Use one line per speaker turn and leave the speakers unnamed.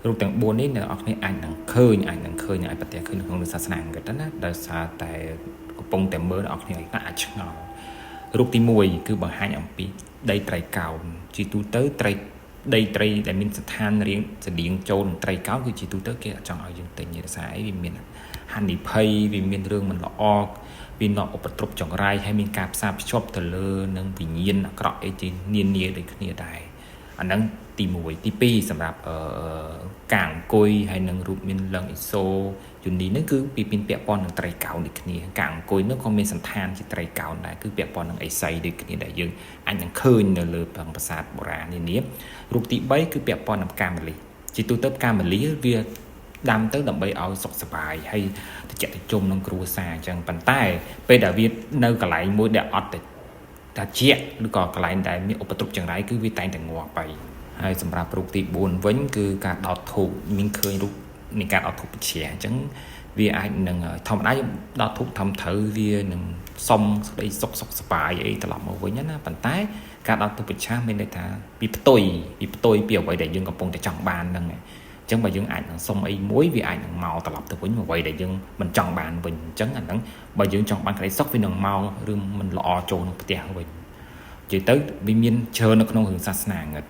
រូបទាំង4នេះនៅអស់គ្នាអាចនឹងឃើញអាចប្រទះឃើញក្នុងសាសនាអង្គណាដោយសារតែកំពុងតែមើលអស់គ្នាអាចឆ្ងល់រូបទី1គឺបង្ហាញអំពីដីត្រីកោណជាទូទៅដីត្រីដែលមានស្ថានរៀងស្តៀងចូលនឹងត្រីកោណគឺជាទូទៅគេចង់ឲ្យយើងទិញរសារអីវាមានហានិភ័យវាមានរឿងមិនល្អវានាំឧបទ្រពចង្រៃហើយមានការផ្សារភ្ជាប់ទៅលើនឹងវិញ្ញាណអាក្រក់អីជានានាដូចគ្នាដែរអាហ្នឹងទី1ទី2សម្រាប់ការអង្គុយហើយនឹងរូបមានលឹងអ៊ីសូយូនីនេះគឺពីពាក់ព័ន្ធនឹងត្រីកោណដូចគ្នាការអង្គុយនោះក៏មានសន្តានជាត្រីកោណដែរគឺពាក់ព័ន្ធនឹងអេសីដូចគ្នាដែលយើងអាចនឹងឃើញនៅលើប្រាសាទបុរាណនានារូបទី3គឺពាក់ព័ន្ធនឹងផ្កាម្លិះជាទូទៅផ្កាម្លិះវាដាំទៅដើម្បីឲ្យសុខសប្បាយហើយតិចតិចក្នុងគ្រួសារអញ្ចឹងប៉ុន្តែពេលដែលវានៅកន្លែងមួយដែលអត់តាជាឬក៏កន្លែងដែលមានឧបទ្រពចង្រៃគឺវាតែងតែងាប់ទៅហើយសម្រាប់រូបទី4វិញគឺការដោតធូបមានឃើញរូបនៃការដោតធូបពជ្រះអញ្ចឹងវាអាចនឹងធម្មតាដោតធូបធំត្រូវវានឹងសុំសេចក្តីសុខសប្បាយអីត្រឡប់មកវិញណាប៉ុន្តែការដោតធូបពជ្រះមានន័យថាវាផ្ទុយពីអ្វីដែលយើងកំពុងតែចង់បានហ្នឹងអញ្ចឹងបើយើងអាចនឹងសុំអីមួយវាអាចនឹងមកត្រឡប់ទៅវិញអ្វីដែលយើងមិនចង់បានវិញអញ្ចឹងអាហ្នឹងបើយើងចង់បានក្តីសុខវានឹងមកឬមិនល្អចូលក្នុងផ្ទះវិញនិយាយទៅវាមានច្រើននៅក្នុងរឿងសាសនាងឹត